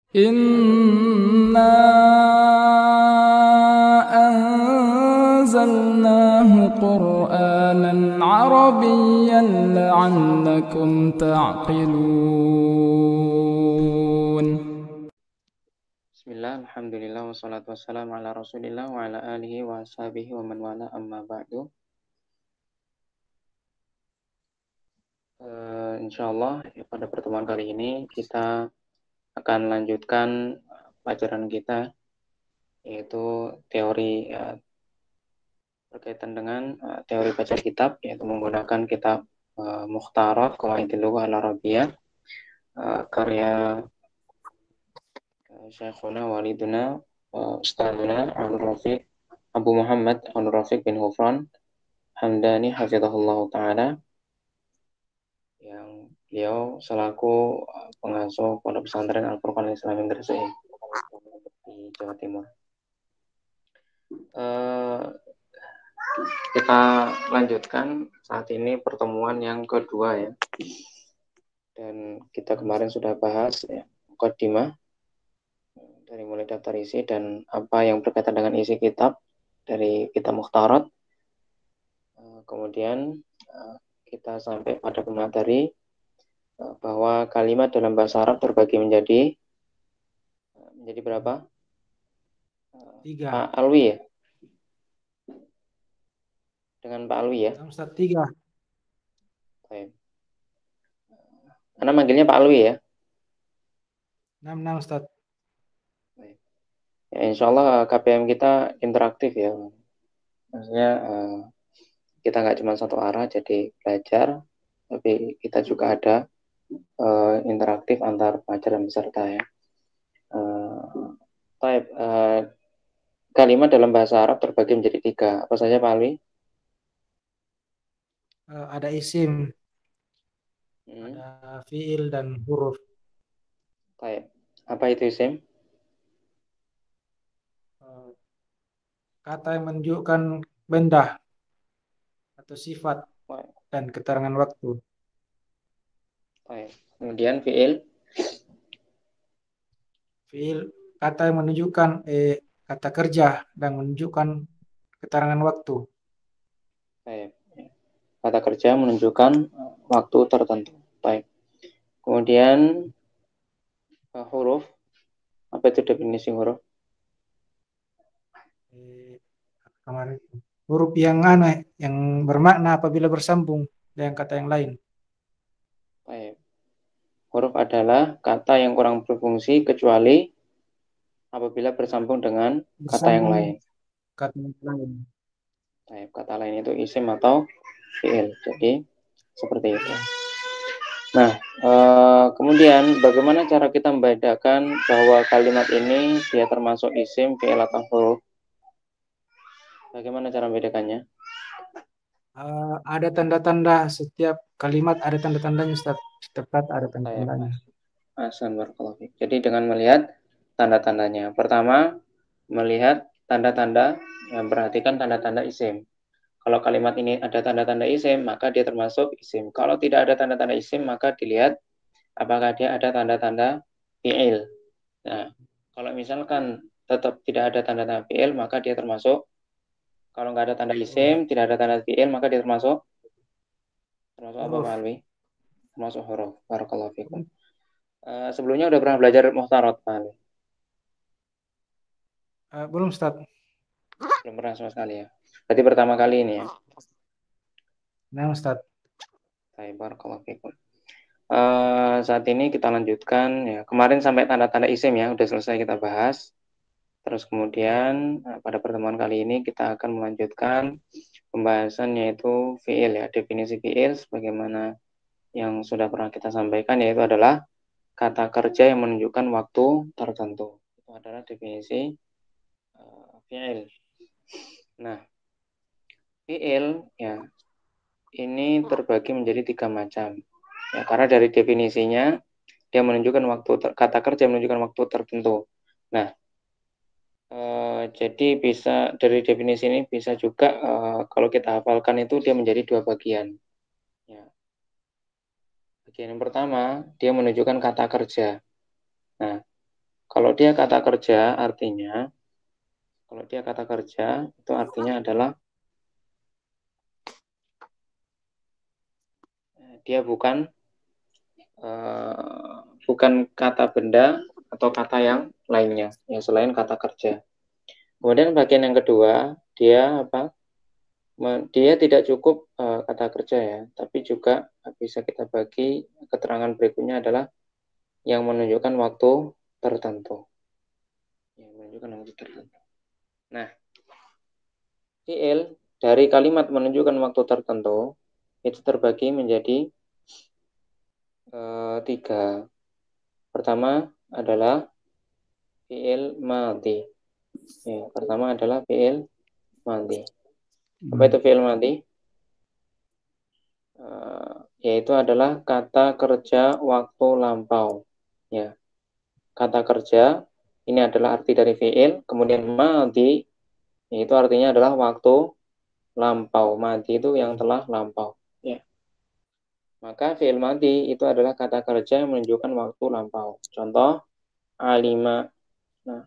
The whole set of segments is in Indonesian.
إنا أنزلناه قرآنا عربيا لعلكم تعقلون. Bismillah, alhamdulillah, wassalatu wassalamu ala rasulillah wa ala alihi wa ashabihi wa man wala amma ba'du. Insyaallah pada pertemuan kali ini kita akan lanjutkan pelajaran kita, yaitu teori berkaitan dengan teori baca kitab, yaitu menggunakan kitab Mukhtarat Qawaidul Lughah Al-Arabiyyah, karya Syekhuna Waliduna Ustadzuna Abdul Rafiq Abu Muhammad Abdul Rafiq bin Ghufran Hamdani hafizahullah ta'ala, yang beliau selaku pengasuh Pondok Pesantren Al-Furqan Islami Gresik di Jawa Timur. Kita lanjutkan saat ini pertemuan yang kedua ya. Dan kita kemarin sudah bahas ya, muqaddimah dari mulai daftar isi dan apa yang berkaitan dengan isi kitab dari kitab Mukhtarat. Kemudian kita sampai pada pemateri bahwa kalimat dalam bahasa Arab terbagi menjadi berapa? 3. Pak Alwi ya? Dengan Pak Alwi ya? Ustaz 3. Baik. Anda manggilnya Pak Alwi ya? 6 Ustaz. Baik. Ya, insya Allah KPM kita interaktif ya. Maksudnya kita nggak cuma satu arah jadi belajar, tapi kita juga ada interaktif antar pelajar dan peserta ya. Kalimat dalam bahasa Arab terbagi menjadi 3. Apa saja Pak Alwi? Ada isim, ada fiil dan huruf. Baik. Apa itu isim? Kata yang menunjukkan benda atau sifat dan keterangan waktu. Baik. Kemudian fiil? Fiil kata yang menunjukkan kata kerja dan menunjukkan keterangan waktu. Baik. Kata kerja menunjukkan waktu tertentu. Baik. Kemudian huruf. Apa itu definisi huruf? Kemarin huruf yang bermakna apabila bersambung dengan kata yang lain. Baik. Huruf adalah kata yang kurang berfungsi kecuali apabila bersambung dengan kata yang lain. Kata yang lain. Baik. Kata lain itu isim atau fiil. Jadi seperti itu. Nah, kemudian bagaimana cara kita membedakan bahwa kalimat ini dia termasuk isim, fiil atau huruf? Bagaimana cara membedakannya? Ada tanda-tanda, setiap kalimat ada tanda-tandanya Ustaz. Setiap kata ada tanda-tandanya. Jadi dengan melihat tanda-tandanya. Pertama, melihat tanda-tanda, yang perhatikan tanda-tanda isim. Kalau kalimat ini ada tanda-tanda isim, maka dia termasuk isim. Kalau tidak ada tanda-tanda isim, maka dilihat apakah dia ada tanda-tanda fi'il. Nah, kalau misalkan tetap tidak ada tanda-tanda fi'il, maka dia termasuk, kalau nggak ada tanda isim, tidak ada tanda fi'il, maka dia termasuk apa Pak Alwi? Termasuk huruf. Barakallahu fikum. Sebelumnya udah pernah belajar Mukhtarat Pak Alwi? Belum Ustaz. Belum pernah sama sekali ya. Berarti pertama kali ini ya. Nah Ustaz. Baik, barakallahu fikum. Saat ini kita lanjutkan ya. Kemarin sampai tanda-tanda isim ya, udah selesai kita bahas. Terus kemudian pada pertemuan kali ini kita akan melanjutkan pembahasan yaitu fiil ya, definisi fiil sebagaimana yang sudah pernah kita sampaikan, yaitu adalah kata kerja yang menunjukkan waktu tertentu. Itu adalah definisi fiil. Nah, fiil ya ini terbagi menjadi 3 macam. Ya, karena dari definisinya dia menunjukkan waktu, kata kerja menunjukkan waktu tertentu. Nah, jadi bisa dari definisi ini bisa juga kalau kita hafalkan itu dia menjadi 2 bagian. Ya. Bagian yang pertama dia menunjukkan kata kerja. Nah, kalau dia kata kerja artinya, kalau dia kata kerja itu artinya adalah dia bukan kata benda atau kata yang lainnya, yang selain kata kerja. Kemudian bagian yang kedua, dia apa? Dia tidak cukup kata kerja ya, tapi juga bisa kita bagi keterangan berikutnya adalah yang menunjukkan waktu tertentu. Yang menunjukkan waktu tertentu. Nah, fi'il dari kalimat menunjukkan waktu tertentu itu terbagi menjadi 3. Pertama adalah fi'il madhi. Ya, pertama adalah fi'il madhi. Apa itu fi'il madhi? Yaitu adalah kata kerja waktu lampau. Ya, kata kerja ini adalah arti dari fi'il, kemudian madhi yaitu artinya adalah waktu lampau. Madhi itu yang telah lampau. Ya. Maka fi'il madhi itu adalah kata kerja yang menunjukkan waktu lampau. Contoh alima. Nah,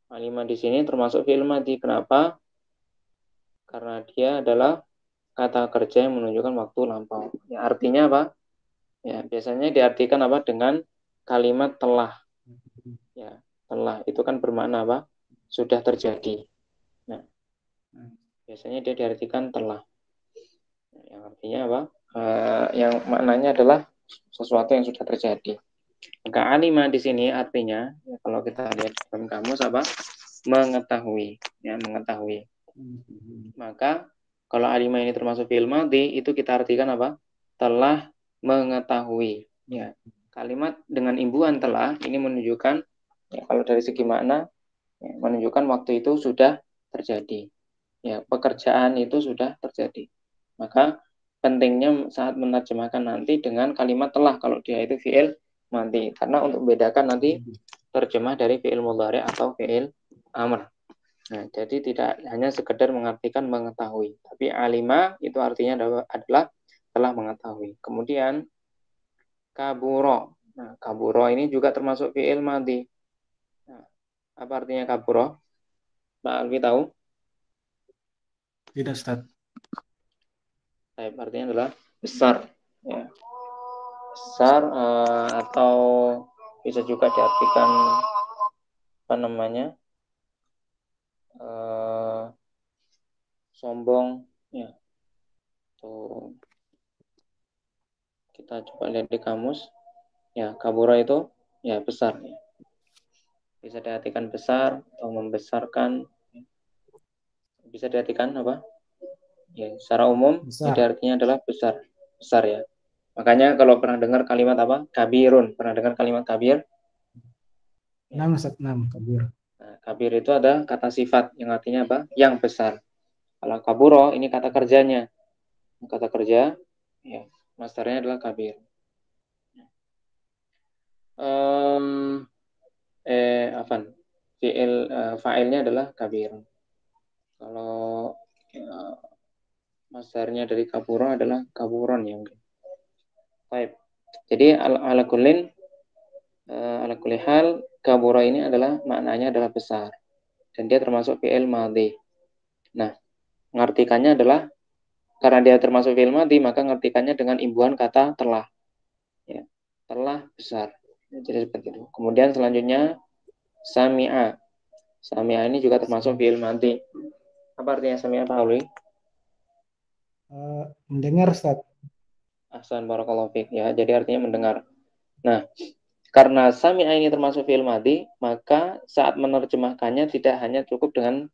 alima di sini termasuk fi'il madhi. Kenapa? Karena dia adalah kata kerja yang menunjukkan waktu lampau. Ya, artinya apa? Ya, biasanya diartikan apa? Dengan kalimat telah. Ya, telah itu kan bermakna apa? Sudah terjadi. Nah, biasanya dia diartikan telah. Yang artinya apa? Yang maknanya adalah sesuatu yang sudah terjadi. Maka alima di sini artinya ya, kalau kita lihat dalam kamus apa? Mengetahui, ya mengetahui. Maka kalau alima ini termasuk fi'il madhi itu kita artikan apa? Telah mengetahui. Ya, kalimat dengan imbuhan telah ini menunjukkan ya, kalau dari segi makna ya, menunjukkan waktu itu sudah terjadi. Ya, pekerjaan itu sudah terjadi. Maka pentingnya saat menerjemahkan nanti dengan kalimat telah kalau dia itu fi'il madhi. Karena untuk membedakan nanti terjemah dari fi'il mudhari atau fi'il amr. Nah, jadi tidak hanya sekedar mengartikan mengetahui, tapi alima itu artinya adalah telah mengetahui. Kemudian kaburo. Nah, kaburo ini juga termasuk fi'il madhi. Nah, apa artinya kaburo? Pak Alwi tahu? Tidak, Ustaz. Artinya adalah besar. Ya. Besar atau bisa juga diartikan apa namanya? Sombong. Ya. Tuh. Kita coba lihat di kamus. Ya, kabura itu ya besar. Ya. Bisa diartikan besar atau membesarkan. Bisa diartikan apa? Ya, secara umum Besar. jadi artinya adalah besar. Besar ya. Makanya kalau pernah dengar kalimat apa? Kabirun. Pernah dengar kalimat kabir? Ya. 6, Ustaz, 6, kabir. Nah, kabir itu ada kata sifat yang artinya apa? Yang besar. Kalau kaburo ini kata kerjanya. Kata kerja ya, masdarnya adalah kabir. Fa'ilnya adalah kabir. Kalau masdarnya dari kaburo adalah kaburon ya mungkin. Baik. Jadi ala kulli hal kaburo ini adalah maknanya adalah besar dan dia termasuk fi'il madhi. Nah, mengartikannya adalah karena dia termasuk fi'il madhi maka mengartikannya dengan imbuhan kata telah. Ya, telah besar. Jadi seperti itu. Kemudian selanjutnya sami'a. Sami'a ini juga termasuk fi'il madhi. Apa artinya sami'a Pak Auli? Mendengar, Ustaz. Ahsan barakallahu fiik ya. Jadi artinya mendengar. Nah, karena sami'a ini termasuk fi'il madhi, maka saat menerjemahkannya tidak hanya cukup dengan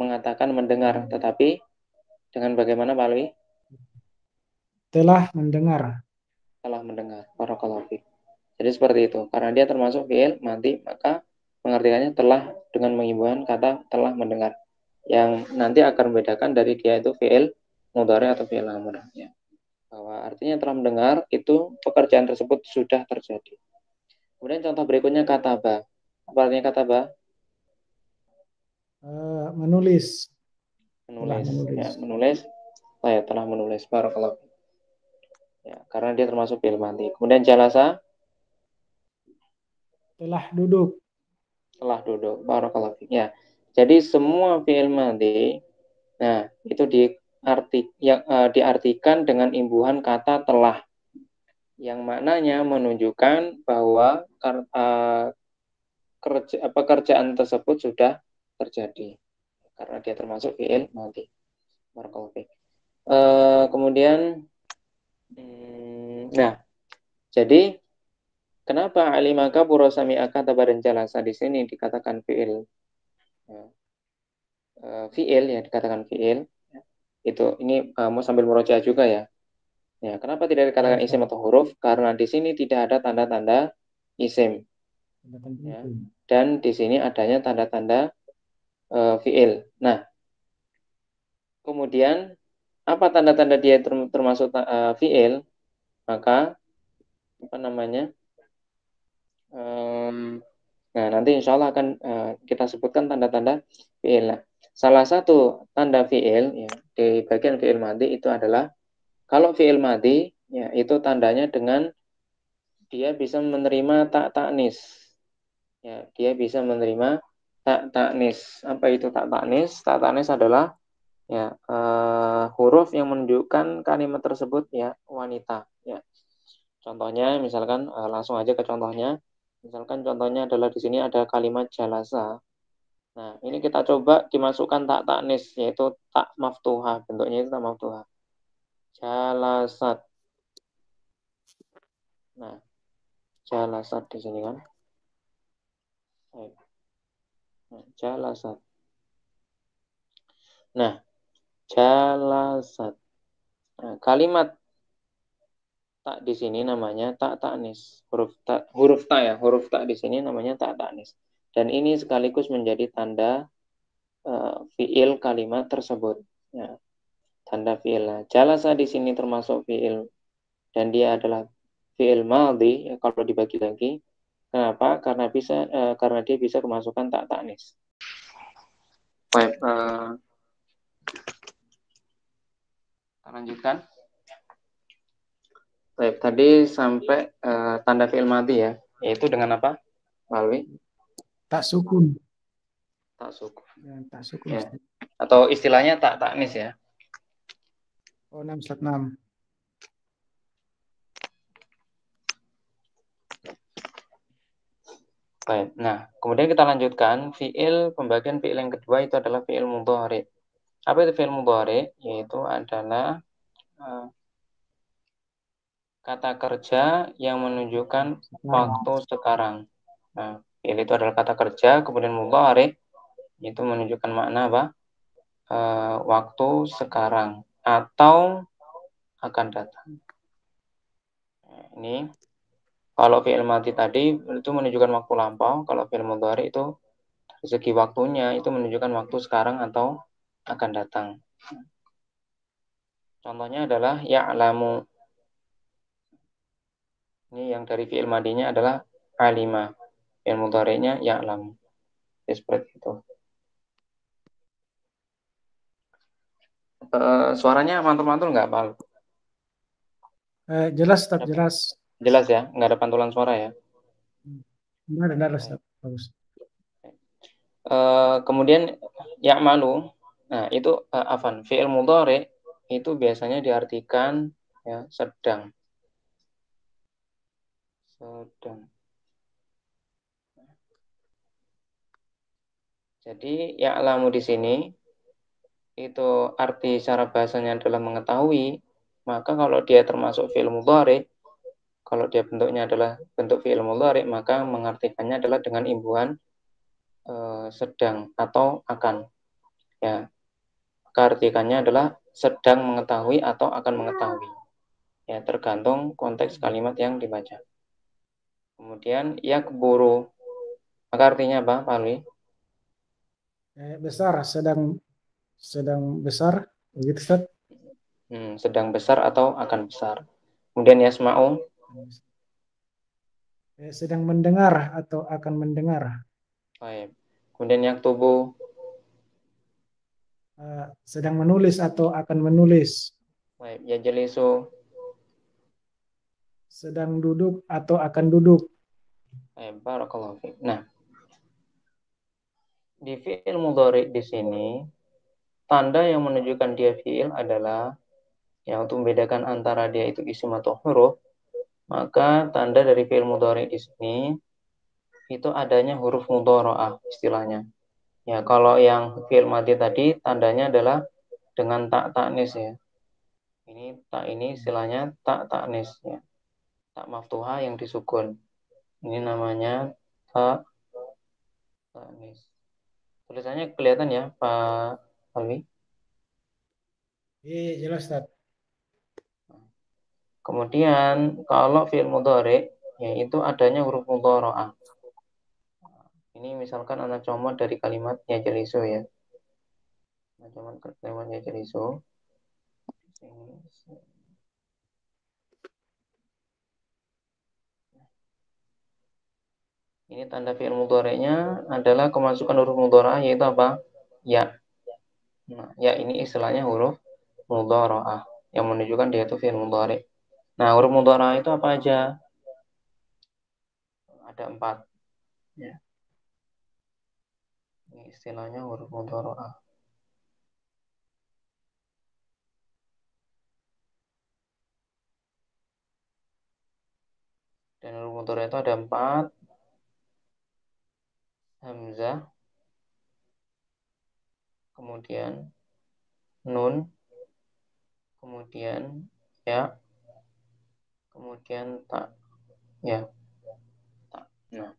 mengatakan mendengar, tetapi dengan bagaimana Pak Auli? Telah mendengar. Telah mendengar. Barakallahu fiik. Jadi seperti itu. Karena dia termasuk fi'il madhi, maka pengertiannya telah dengan mengimbuhan kata telah mendengar. Yang nanti akan membedakan dari dia itu fi'il mudhari atau fi'il amr. Ya. Bahwa artinya telah mendengar itu pekerjaan tersebut sudah terjadi. Kemudian contoh berikutnya kataba. Apa artinya kataba? Menulis. Menulis. Telah menulis. Ya, menulis. Saya telah menulis. Barakallahu. Ya, karena dia termasuk fi'il madhi. Kemudian jalasa. Telah duduk. Telah duduk. Barakallahu fiik. Ya. Jadi semua fi'il madhi, nah itu diartikan dengan imbuhan kata telah, yang maknanya menunjukkan bahwa pekerjaan tersebut sudah terjadi karena dia termasuk fi'il madhi. Barakallahu fiik. Kemudian, nah, jadi kenapa alimaka purosami'aka tabaran jalasa di sini dikatakan fi'il, fi'il ya, dikatakan fi'il. Itu ini mau sambil murojaah juga ya. Ya, kenapa tidak dikatakan isim atau huruf? Karena di sini tidak ada tanda-tanda isim. Ya. Dan di sini adanya tanda-tanda fi'il. Nah, kemudian apa tanda-tanda dia termasuk fi'il? Maka apa namanya? Nah, nanti insya Allah akan kita sebutkan tanda-tanda fi'il. Nah, salah satu tanda fi'il ya, di bagian fi'il madhi itu adalah kalau fi'il madhi ya, itu tandanya dengan dia bisa menerima tak taknis. Ya, dia bisa menerima tak taknis. Apa itu tak taknis? Tak taknis adalah ya huruf yang menunjukkan kalimat tersebut ya wanita. Ya. Contohnya, misalkan langsung aja ke contohnya. Misalkan contohnya adalah di sini ada kalimat jalasa. Nah, ini kita coba dimasukkan tak taknis, yaitu tak maftuha. Bentuknya itu tak maftuha. Jalasat. Nah, jalasat di sini kan. Nah, jalasat. Nah, jalasat. Nah, kalimat tak di sini namanya tak taknis. Huruf ta ya, huruf tak di sini namanya tak taknis. Dan ini sekaligus menjadi tanda fiil kalimat tersebut. Ya, tanda fiil. Jalasa di sini termasuk fiil dan dia adalah fiil madhi ya, kalau dibagi lagi. Kenapa? Karena dia bisa kemasukan tak taknis. Baik, kita lanjutkan. Baik, tadi sampai tanda fiil madhi ya, yaitu dengan apa, Malwi? Tak sukun. Tak sukun. Ya, tak sukun. Ya. Atau istilahnya tak taknis ya. Oh, 6/6. Baik. Nah, kemudian kita lanjutkan pembagian fiil yang kedua itu adalah fiil mudhari. Apa itu fiil mudhari? Yaitu adalah kata kerja yang menunjukkan waktu sekarang. Nah, fiil itu adalah kata kerja, kemudian mudhari itu menunjukkan makna apa? Waktu sekarang atau akan datang. Nah, ini kalau fiil madhi tadi itu menunjukkan waktu lampau, kalau fiil mudhari itu dari segi waktunya itu menunjukkan waktu sekarang atau akan datang. Contohnya adalah ya'lamu. Ini yang dari fi'il madinya adalah alima. Fi'il mudhari'nya ya'lamu. Seperti itu. Suaranya mantul-mantul nggak, Pak? Jelas, Ustaz, jelas. Jelas ya, nggak ada pantulan suara ya. Benar, Ustaz. Bagus. Kemudian ya'malu. Nah, itu afan. Fi'il mudhari itu biasanya diartikan ya sedang. Sedang. Jadi ya'lamu di sini itu arti secara bahasanya adalah mengetahui, maka kalau dia termasuk fi'il mudhari, kalau dia bentuknya adalah bentuk fi'il mudhari, maka mengartikannya adalah dengan imbuhan sedang atau akan. Ya, maka artikannya adalah sedang mengetahui atau akan mengetahui. Ya, tergantung konteks kalimat yang dibaca. Kemudian yakburu, maka artinya apa, Pak Alwi? Besar, sedang besar, begitu, Ustaz? Sedang besar atau akan besar. Kemudian yasma'u, sedang mendengar atau akan mendengar. baik. Kemudian yaktubu, Sedang menulis atau akan menulis. baik. Yajlisu, Sedang duduk atau akan duduk. baik. Barakallahu fiik. Nah, di fi'il mudhari di sini tanda yang menunjukkan dia fi'il adalah yang untuk membedakan antara dia itu isim atau huruf, maka tanda dari fi'il mudhari di sini itu adanya huruf mudhara'ah istilahnya. Ya, kalau yang fi'il madhi tadi tandanya adalah dengan tak taknis ya. Ini tak ini istilahnya tak taknis ya. Tak maftuha yang disukun. Ini namanya tak taknis. Tulisannya kelihatan ya, Pak Alwi? Iya, jelas Ustaz. Kemudian kalau fi'il mudhari yaitu adanya huruf mudhara'ah. Ini misalkan anak comot dari kalimat yajlisu ya. Anak comot kalimat yajlisu. Ini tanda fi'il mudhari'nya adalah kemasukan huruf mudhara'ah yaitu apa? Ya. Nah, ya ini istilahnya huruf mudhara'ah yang menunjukkan dia itu fi'il mudhari'. Nah, huruf mudhara'ah itu apa aja? Ada 4. Ya. Ini istilahnya huruf mudhara'ah. Dan huruf mudhara'ah itu ada 4. Hamzah, kemudian nun, kemudian ya, kemudian tak. Ya, tak. Nah,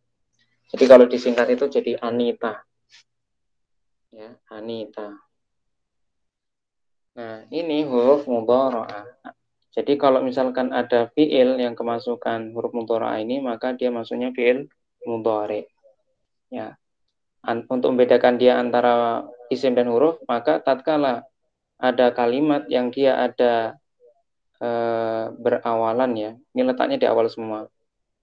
jadi kalau disingkat itu jadi Anita. Ya, Anita. Nah, ini huruf mudhara'ah. Jadi kalau misalkan ada fi'il yang kemasukan huruf mudhara'ah ini, maka dia masuknya fi'il mudhari'. Ya. Untuk membedakan dia antara isim dan huruf, maka tatkala ada kalimat yang dia ada berawalan ya. Ini letaknya di awal semua.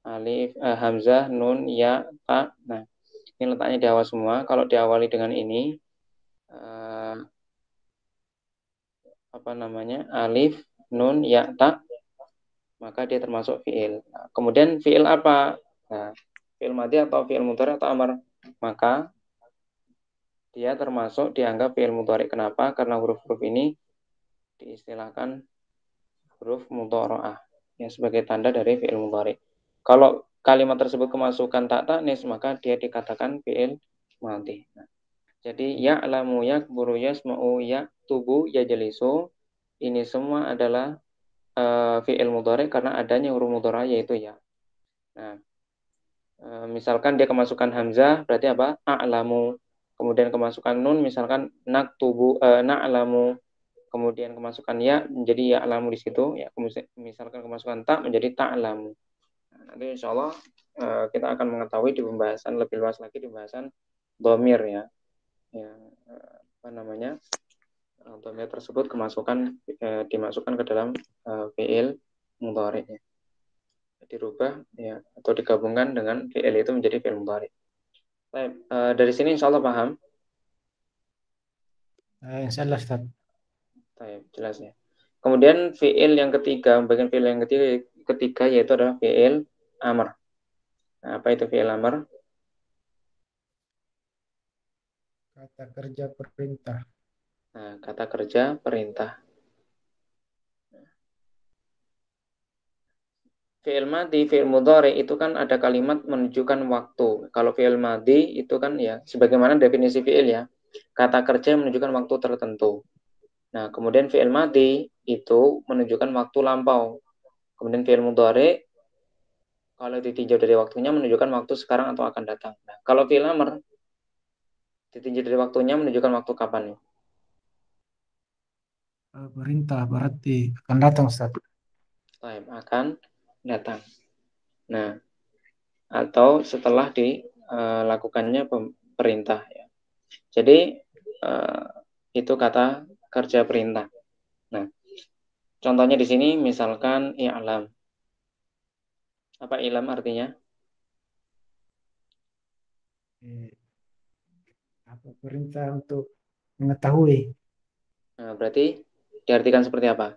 Alif, hamzah, nun, ya, ta. Nah, ini letaknya di awal semua. Kalau diawali dengan ini apa namanya? Alif, nun, ya, ta, maka dia termasuk fi'il. Nah, kemudian fi'il apa? Nah, fi'il madhi atau fi'il mudhari atau amar? Maka dia termasuk dianggap fi'il mudhari. Kenapa? Karena huruf-huruf ini diistilahkan huruf mudhara'ah yang sebagai tanda dari fi'il mudhari. Kalau kalimat tersebut kemasukan tak taknis, maka dia dikatakan fi'il madhi. Nah, jadi ya'lamu, yakburu, yasma'u, yaktubu, yajlisu, ini semua adalah fi'il mudhari karena adanya huruf mudhari yaitu ya. Nah, misalkan dia kemasukan hamzah berarti apa? A'lamu. Kemudian kemasukan nun misalkan naktubu, na'lamu. Kemudian kemasukan ya menjadi ya'lamu di situ ya. Misalkan kemasukan tak menjadi ta'lamu. Nah, nanti insyaallah kita akan mengetahui di pembahasan lebih luas lagi di pembahasan dhamir ya. Ya, apa namanya? Dhamir tersebut dimasukkan ke dalam fi'il mudhari ya. Dirubah ya atau digabungkan dengan fi'il itu menjadi fi'il mudhari. Dari sini insya Allah paham? Insya Allah Ustaz. Jelas ya. Kemudian fi'il yang ketiga, bagian fi'il yang ketiga yaitu adalah fi'il amr. Nah, apa itu fi'il amr? Kata kerja perintah. Nah, kata kerja perintah. Fi'il madhi, fi'il mudhari itu kan ada kalimat menunjukkan waktu. Kalau fi'il madhi itu kan ya sebagaimana definisi fi'il ya. Kata kerja menunjukkan waktu tertentu. Nah, kemudian fi'il madhi itu menunjukkan waktu lampau. Kemudian fi'il mudhari kalau ditinjau dari waktunya menunjukkan waktu sekarang atau akan datang. Nah, kalau fi'il amr ditinjau dari waktunya menunjukkan waktu kapan nih? Perintah berarti akan datang Ustaz. Akan datang. Nah, atau setelah dilakukannya perintah ya. Jadi itu kata kerja perintah. Nah, contohnya di sini misalkan i'lam. Apa i'lam artinya? Apa perintah untuk mengetahui? Nah, berarti diartikan seperti apa?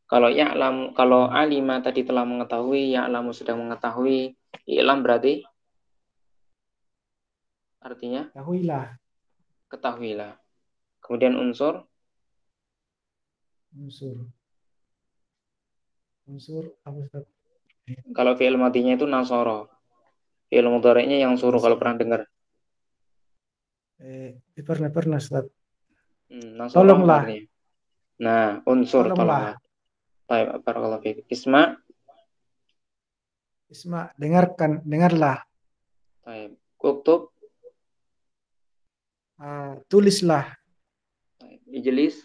Kalau ya'lam, kalau alima tadi telah mengetahui, ya'lamu sedang mengetahui, i'lam berarti artinya? Ketahuilah. ketahuilah. Kemudian unsur, Unsur. Unsur apa Ustaz? kalau fi'il madinya itu nasoro. Fi'il mudhari'nya yang suruh kalau pernah dengar. Pernah Ustaz. Nasoro apa Tolonglah. artinya? Nah, unsur tolonglah. Tolonglah. Baik, barakallahu fiik. Isma, Isma, dengarkan, dengarlah. baik. Kuktub, Tulislah. baik. Ijlis,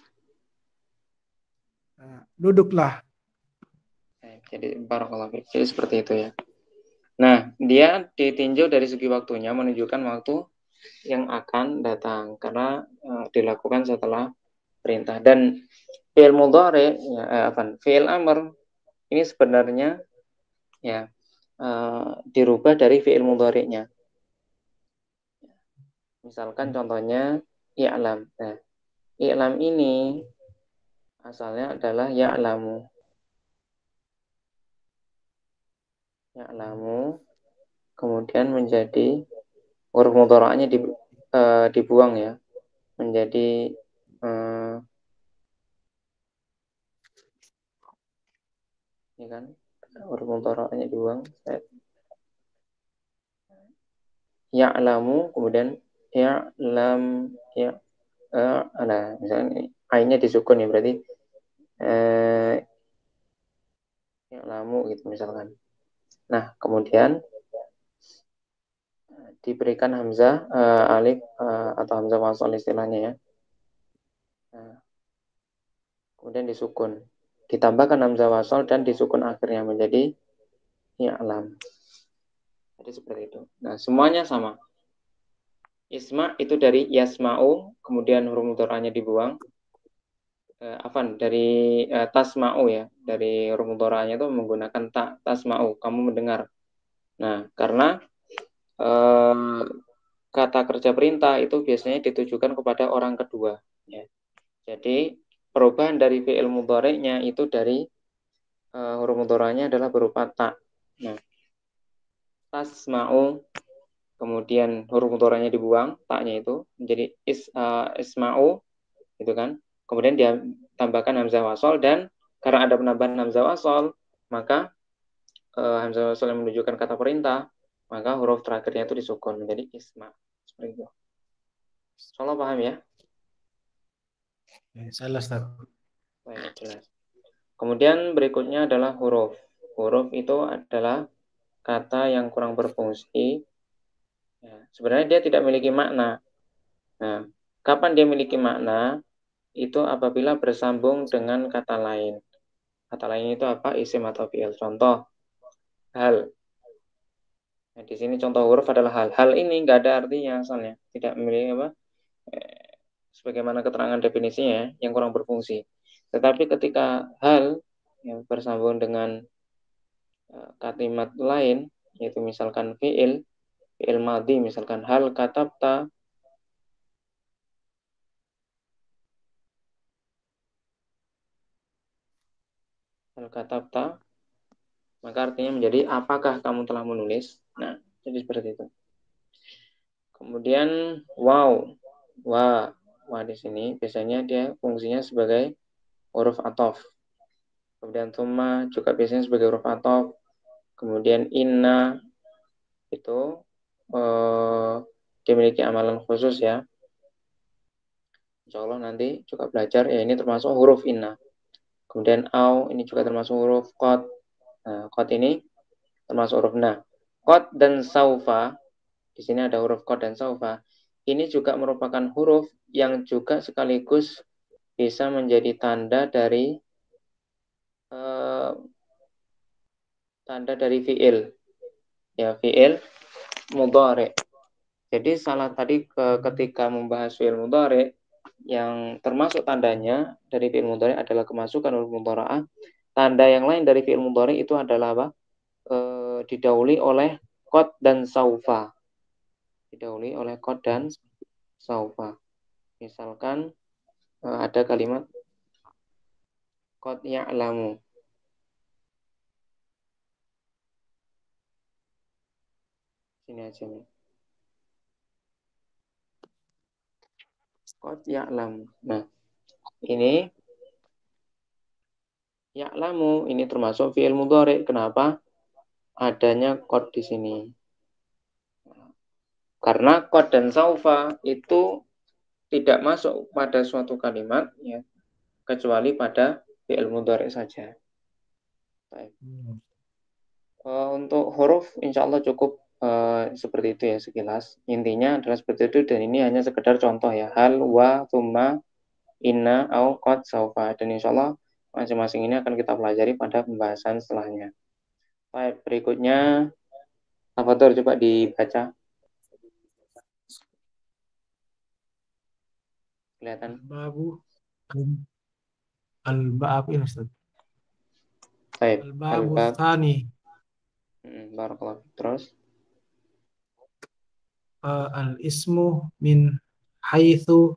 Duduklah. baik. Jadi barakallahu fiik. Jadi seperti itu ya. Nah, dia ditinjau dari segi waktunya menunjukkan waktu yang akan datang karena dilakukan setelah perintah. Dan fi'il mudhari ya, fi'il amr ini sebenarnya ya dirubah dari fi'il mudhari'nya. Misalkan contohnya i'lam. Nah, i'lam ini asalnya adalah ya'lamu. Ya'lamu kemudian menjadi huruf mudhari'nya dibuang ya menjadi ini kan huruf mudhari'nya dibuang ya'lamu kemudian ya'lam ya nah misalnya ainnya disukun ya berarti ya'lamu gitu misalkan. Nah, kemudian diberikan hamzah alif atau hamzah wasal istilahnya ya. Nah, kemudian disukun. Ditambahkan hamzah wasal dan disukun akhirnya menjadi ya'lam. Jadi seperti itu. Nah, semuanya sama. Isma itu dari yasma'u, kemudian huruf mudhari'nya dibuang. Dari tasma'u ya. Dari huruf mudhari'nya itu menggunakan tasma'u, kamu mendengar. Nah, karena kata kerja perintah itu biasanya ditujukan kepada orang kedua. Ya. Jadi perubahan dari fi'il mudhari'nya itu dari huruf mudhari'nya adalah berupa ta. Nah, tasma'u kemudian huruf mudhari'nya dibuang, taknya itu menjadi isma'u gitu kan. Kemudian dia tambahkan hamzah wasal dan karena ada penambahan hamzah wasal, maka hamzah wasal yang menunjukkan kata perintah, maka huruf terakhirnya itu disukun menjadi isma. Seperti itu. Insyaallah paham ya? Salah Ustaz. Baik, jelas. Kemudian berikutnya adalah huruf. Huruf itu adalah kata yang kurang berfungsi. Ya, sebenarnya dia tidak memiliki makna. Nah, kapan dia memiliki makna? Itu apabila bersambung dengan kata lain. Kata lain itu apa? Isim atau fi'il. Contoh, hal. Nah, di sini contoh huruf adalah hal. Hal ini nggak ada artinya asalnya. Tidak memiliki apa? Sebagaimana keterangan definisinya yang kurang berfungsi. Tetapi ketika hal yang bersambung dengan kalimat lain, yaitu misalkan fi'il madhi, misalkan hal katabta, maka artinya menjadi apakah kamu telah menulis. Nah, jadi seperti itu. Kemudian wa di sini biasanya dia fungsinya sebagai huruf athof. Kemudian thumma juga biasanya sebagai huruf athof. Kemudian inna itu dimiliki amalan khusus ya. Insya Allah nanti juga belajar ya ini termasuk huruf inna. Kemudian au ini juga termasuk huruf qad. Nah, qad ini termasuk huruf na. Qad dan saufa di sini ada huruf qad dan saufa. Ini juga merupakan huruf yang juga sekaligus bisa menjadi tanda dari fiil. Ya, fiil mudhari. Jadi salah tadi ketika membahas fiil mudhari yang termasuk tandanya dari fiil mudhari adalah kemasukan huruf mudhara'ah. Tanda yang lain dari fiil mudhari itu adalah apa? Didahului oleh qad dan saufa. Didahului oleh qad dan saufa. Misalkan ada kalimat qad ya'lamu. Sini aja nih. Qad ya'lamu. Nah, ini ya'lamu ini termasuk fi'il mudhari. Kenapa? Adanya qad di sini. Karena qad dan saufa itu tidak masuk pada suatu kalimat ya, kecuali pada fi'il mudhari saja. Baik. Untuk huruf insya Allah cukup seperti itu ya sekilas. Intinya adalah seperti itu dan ini hanya sekedar contoh ya. Hal, wa, thumma, inna, au, qad, saufa. Dan insya Allah masing-masing ini akan kita pelajari pada pembahasan setelahnya. Baik, berikutnya apa tuh coba dibaca. Kelihatan. Babu al-bab ini Ustaz. Baik, Al-babu al-bab. tsani Barakallahu. Terus al-ismu min haitsu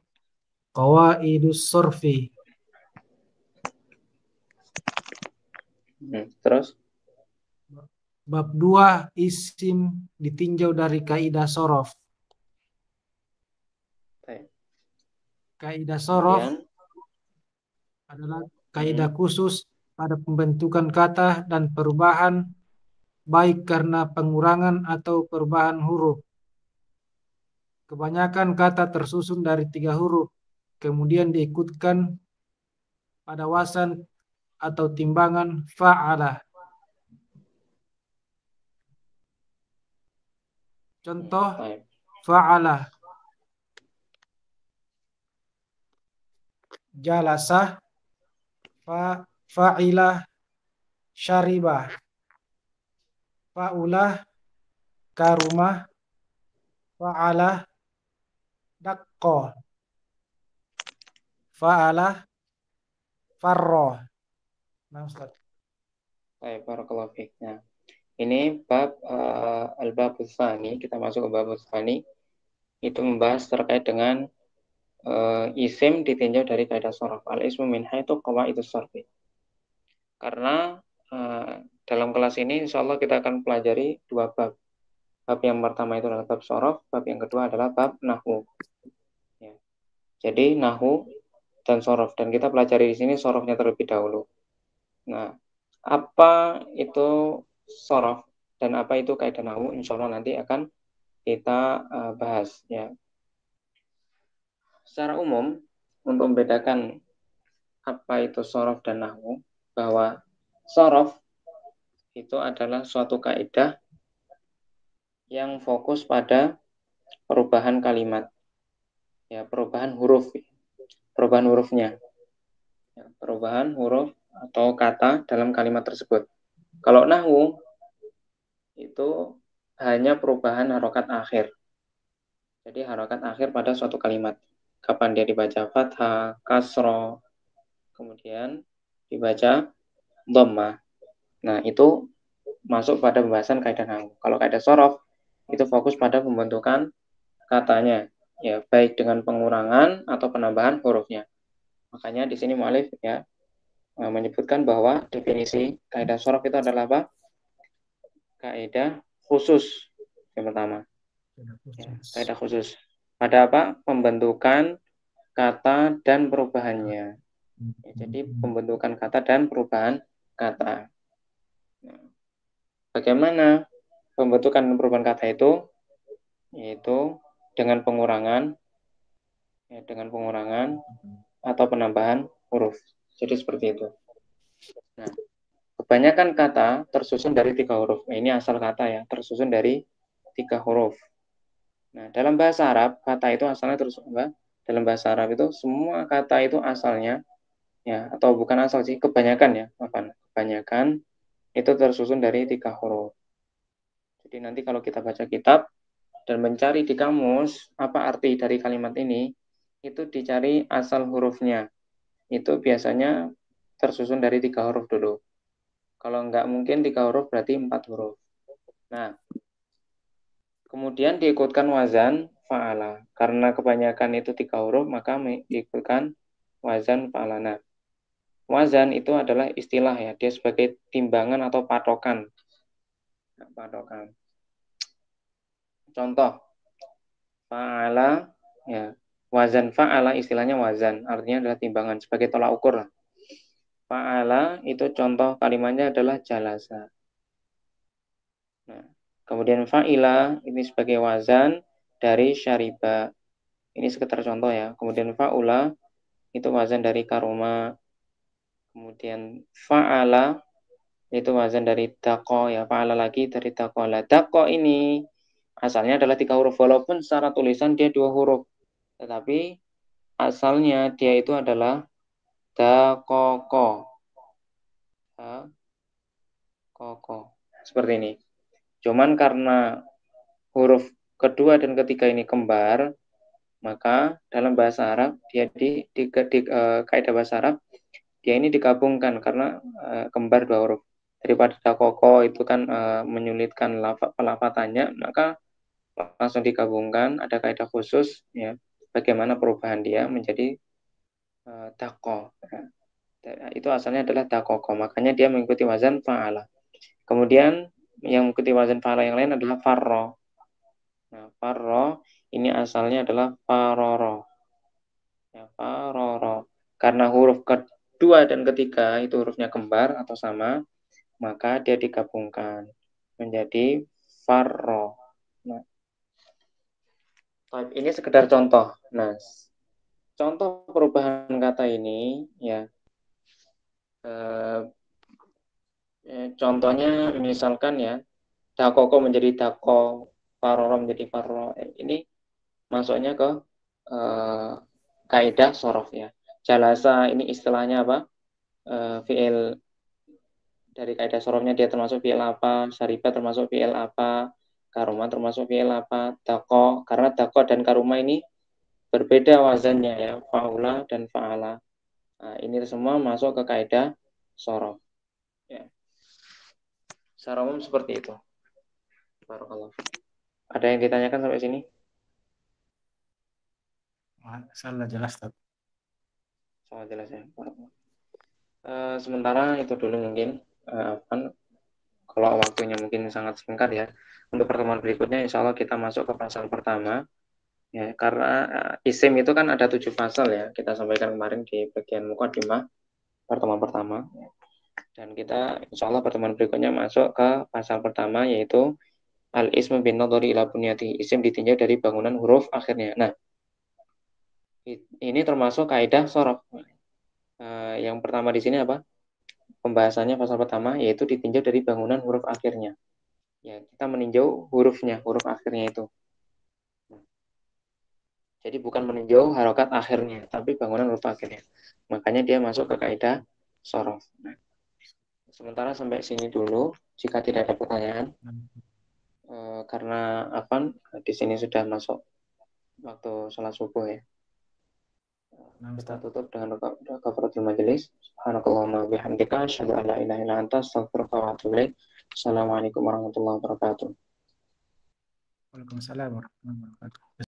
qawaidus sorfi. Terus Bab 2 isim ditinjau dari kaidah sorof. baik. Kaidah sorof Kemudian adalah kaidah khusus pada pembentukan kata dan perubahan baik karena pengurangan atau perubahan huruf. Kebanyakan kata tersusun dari 3 huruf, kemudian diikutkan pada wasan atau timbangan fa'ala. Contoh baik. fa'ala, jalasah, fa'ilah, syaribah, fa'ulah, karumah, fa'alah, dakkoh, fa'alah, farroh. Nah, Ustaz. Baik, barakallahu fiik. Nah, ini bab al-bab tsani, kita masuk ke bab tsani. Itu membahas terkait dengan isim ditinjau dari kaidah sharaf. Al-ismu min haitsu qawaidus sharfi. Karena dalam kelas ini insya Allah kita akan pelajari 2 bab. Bab yang pertama itu adalah bab sharaf, bab yang kedua adalah bab nahwu. Ya. Jadi nahwu dan sharaf, dan kita pelajari di sini sharafnya terlebih dahulu. Nah, apa itu sharaf dan apa itu kaidah nahwu? Insya Allah nanti akan kita bahas ya. Secara umum untuk membedakan apa itu sharaf dan nahwu, bahwa sharaf itu adalah suatu kaidah yang fokus pada perubahan kalimat, ya perubahan hurufnya, ya, perubahan huruf atau kata dalam kalimat tersebut. Kalau nahwu itu hanya perubahan harokat akhir, jadi harokat akhir pada suatu kalimat. Kapan dia dibaca fathah, kasroh, kemudian dibaca dhammah. Nah itu masuk pada pembahasan kaidah nahwu. Kalau kaidah sorof itu fokus pada pembentukan katanya, ya baik dengan pengurangan atau penambahan hurufnya. Makanya di sini mu'alif ya menyebutkan bahwa definisi kaidah sorof itu adalah apa? Kaidah khusus yang pertama. Ya, kaidah khusus pada apa? Pembentukan kata dan perubahannya. Ya, jadi pembentukan kata dan perubahan kata. Nah, bagaimana pembentukan dan perubahan kata itu? Yaitu dengan pengurangan, ya, dengan pengurangan atau penambahan huruf. Jadi seperti itu. Nah, kebanyakan kata tersusun dari 3 huruf. Nah, ini asal kata ya, tersusun dari 3 huruf. Nah, dalam bahasa Arab kata itu asalnya terus apa? Dalam bahasa Arab itu semua kata itu asalnya ya, atau bukan asal sih, kebanyakan ya, kebanyakan itu tersusun dari 3 huruf. Jadi nanti kalau kita baca kitab dan mencari di kamus apa arti dari kalimat ini, itu dicari asal hurufnya. Itu biasanya tersusun dari 3 huruf dulu. Kalau nggak mungkin 3 huruf berarti 4 huruf. Nah, kemudian diikutkan wazan fa'ala. Karena kebanyakan itu 3 huruf, maka diikutkan wazan fa'ala. Nah, wazan itu adalah istilah ya, dia sebagai timbangan atau patokan. Nah, patokan. Contoh, fa'ala ya, Wazan fa'ala istilahnya wazan, artinya adalah timbangan sebagai tolak ukur lah. Fa'ala itu contoh kalimatnya adalah jalasa. Nah, kemudian fa'ila ini sebagai wazan dari syariba. Ini sekitar contoh ya. Kemudian fa'ula itu wazan dari karuma. Kemudian fa'ala itu wazan dari dako ya. Fa'ala lagi dari dako. Lah dako ini asalnya adalah 3 huruf. Walaupun secara tulisan dia 2 huruf. Tetapi asalnya dia itu adalah dakoko. Dakoko. Seperti ini. Cuman karena huruf kedua dan ketiga ini kembar, maka dalam bahasa Arab dia di kaidah bahasa Arab dia ini digabungkan karena kembar 2 huruf. Daripada dakoko itu kan menyulitkan pelafatannya, maka langsung digabungkan. Ada kaidah khusus ya bagaimana perubahan dia menjadi dako. Itu asalnya adalah dakoko, makanya dia mengikuti wazan fa'ala. Kemudian yang mengikuti wazan fa'ala yang lain adalah farro. Nah, farro ini asalnya adalah faroro. Ya, faroro. Karena huruf kedua dan ketiga itu hurufnya kembar atau sama, maka dia digabungkan menjadi farro. Nah, ini sekedar contoh. Nah, contoh perubahan kata ini ya. Contohnya misalkan ya, dakoko menjadi dako, faroro menjadi farro. Ini masuknya ke kaidah sorof ya. Jalasa ini istilahnya apa? Fi'il dari kaidah sorofnya dia termasuk fi'il apa, syariba termasuk fi'il apa, karuma termasuk fi'il apa, dako, karena dako dan karuma ini berbeda wazannya ya, fa'ula dan fa'ala. Nah, ini semua masuk ke kaidah sorof. Ya. Secara umum seperti itu. Barakallah. Ada yang ditanyakan sampai sini? Salah jelas Ustaz. Sangat jelas ya. Sementara itu dulu mungkin. Kalau waktunya mungkin sangat singkat ya. Untuk pertemuan berikutnya insya Allah kita masuk ke pasal pertama. Ya, karena isim itu kan ada 7 pasal ya. Kita sampaikan kemarin di bagian mukadimah pertemuan pertama. Dan kita insya Allah pertemuan berikutnya masuk ke pasal pertama yaitu al-ismu bin nadhari ila bunyati. Isim ditinjau dari bangunan huruf akhirnya. Nah, ini termasuk kaidah sorof. Yang pertama di sini apa? Pembahasannya pasal pertama yaitu ditinjau dari bangunan huruf akhirnya. Ya, kita meninjau hurufnya, huruf akhirnya itu. Jadi bukan meninjau harokat akhirnya, tapi bangunan huruf akhirnya. Makanya dia masuk ke kaidah sorof. Nah, sementara sampai sini dulu. Jika tidak ada pertanyaan, karena apa? Di sini sudah masuk waktu sholat subuh ya. Kita tutup dengan kafaratul majelis. Subhanakallahumma bihamdika asyhadu an la ilaha illa anta astaghfiruka wa atubu ilaik. Assalamualaikum warahmatullahi wabarakatuh. Waalaikumsalam warahmatullahi wabarakatuh.